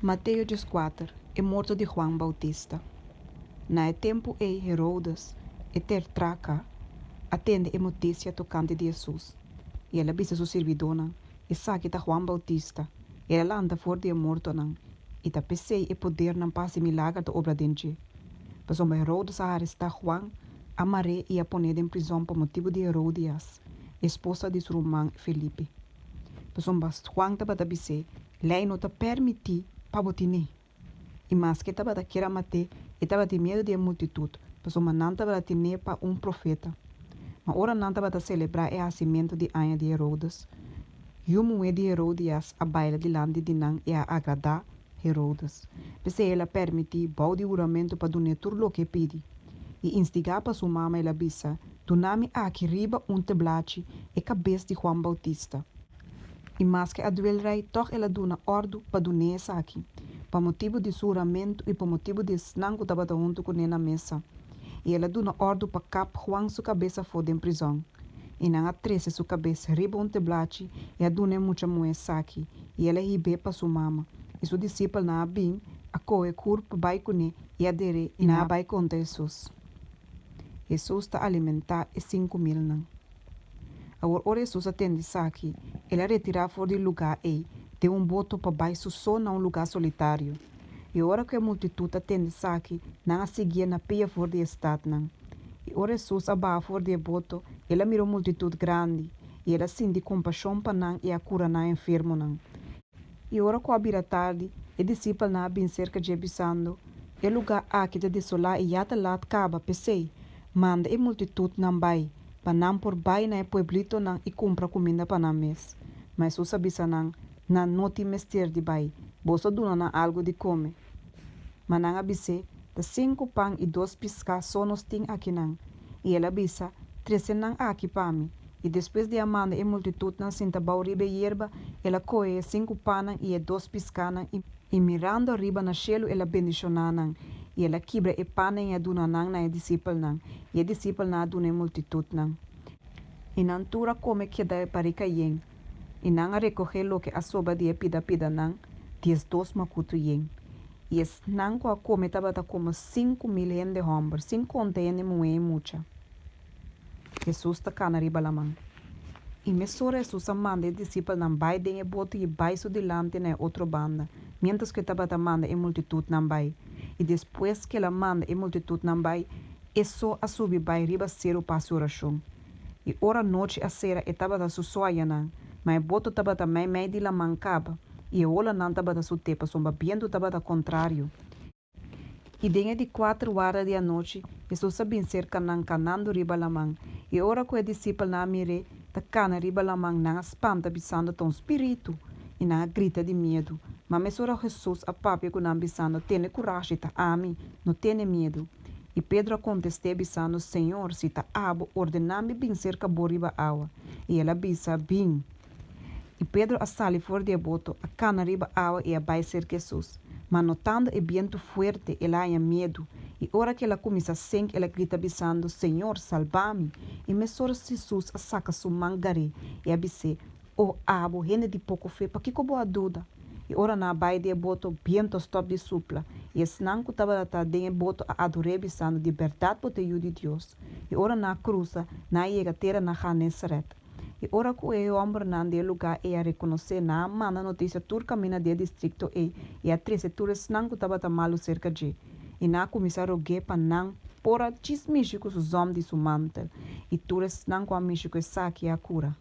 Mateus 14, é morto de Juan Bautista. Na tempo Herodes, e ter traca, atende a notícia tocante de Jesus. E ela visa sua servidona, e sabe que Juan Bautista, ela anda fora de morto, e ta pensei e poder não passe milagre da obra dente. Mas o Herodes a arrestar Juan, a Maria e a poner em prisão por motivo de Herodias, esposa de seu irmão Felipe. Mas Juan estava a dizer, lei não te permite para botine. E mais que estava a querer matar, e estava de medo da multitud, mas não estava a ter para profeta. Mas ora não estava a celebrar o nascimento de Anha de Herodes. E o mulher de Herodias a baila delante de Nan e a agradar Herodes. Porque ela permite bau de juramento para donar tudo o que pede. E instigar para sua mama e la bisa, donami aqui riba teblate e cabeça de Juan Bautista. E mais que a duelrei, toch ela dona ordo para donar essa aqui. Por motivo de juramento e por motivo de snango estava junto com ele na mesa. E ela dona ordo para cap Juan sua cabeça fora em prisão. E na trece sua cabeça riba teblate e a dona muita moeda aqui. E ela ribe para sua mama. E seu discípulo na bim, a coe curpa vai com ele e adere e na vai contra Jesus. Jesus está alimentar e 5.000 não. Agora Jesus atende aqui, ela retirar fora do lugar e de boto para baixo só num lugar solitário. E agora que a multitud atende aqui, não seguia na pia fora do estado não. E agora Jesus abaixo fora do boto, ela mirou multitud grande e ela sente compaixão para não e a cura não enfermo não. E agora que a tarde, o discípulo não bem cerca de bisando, e lugar aqui de desolar e já lá acaba pensei, manda a multitud não vai. Para não por bai na pueblito não e compra comida para não mês. Mas o sabisa não te mestre de bai. Boso duna na algo de comer. Mas não abise, de 5 pão e 2 piscas só nos tem aqui não. E ela abisa, 13 não aqui para mim. E depois de amanda e multitud não sinta bauribe hierba, ela coe 5 pão e 2 piscas e mirando riba na chelo ela bendiciona não. E ela quebra e pana e a duna não na discípulo não. E a discípulo não duna a multitud não. E não tura come que dá para yen. E não a recoger lo que a soba de pida não, 2 macuto yen. E es não a come taba como 5.000 de homem, 5 container moe mucha. Jesus ta cana riba la mão. E mesora Jesus a manda e discípulo não vai de e boto e vai so delante na outra banda, mientras que taba ta manda e multitud não vai. E depois que ela manda e multitud não vai, é só a subir vai riba ser o passo oração. E ora noite a sera e taba da susoia não, mas boto taba da mei de la mancaba, e ola não taba da sutepa, somba biento taba da contrário. E dentro de 4 horas da noite, Jesus sabia cerca não canando riba la mão, e ora que o discípulo não mire, da cana riba la mão não espanta bisando tão espírito, e não grita de medo. Mas mesora Jesus a papi com não bisando, tem coragem, tá ami, não tem medo. E Pedro contestou bisando, Senhor, se tá abo, ordename bem cerca boriba água. E ela bisa bem. E Pedro a sali fora de boto, a cana riba água e a vai cerca Jesus. Mas notando o viento forte, ela tinha medo. E ora que ela começa a sentir, ela grita bisando, Senhor, salva-me. E mesora Jesus a saca sua mangare e a bise, oh abo, rende de pouco fé, para que boa dúvida. E ora na baia de boto, viento stop de supla. E esse não estava a de boto a adorar bisando de verdade por ter de Deus. E ora na cruza, na chega terra na Genesaret. E ora que o homem não de lugar e a reconhecer na manda notícia tur camina de distrito e a 13 turas não estava a malo cerca de. E na comissário que para não pora chismichico os homens de seu mantel. E turas não com a michico e saque a cura.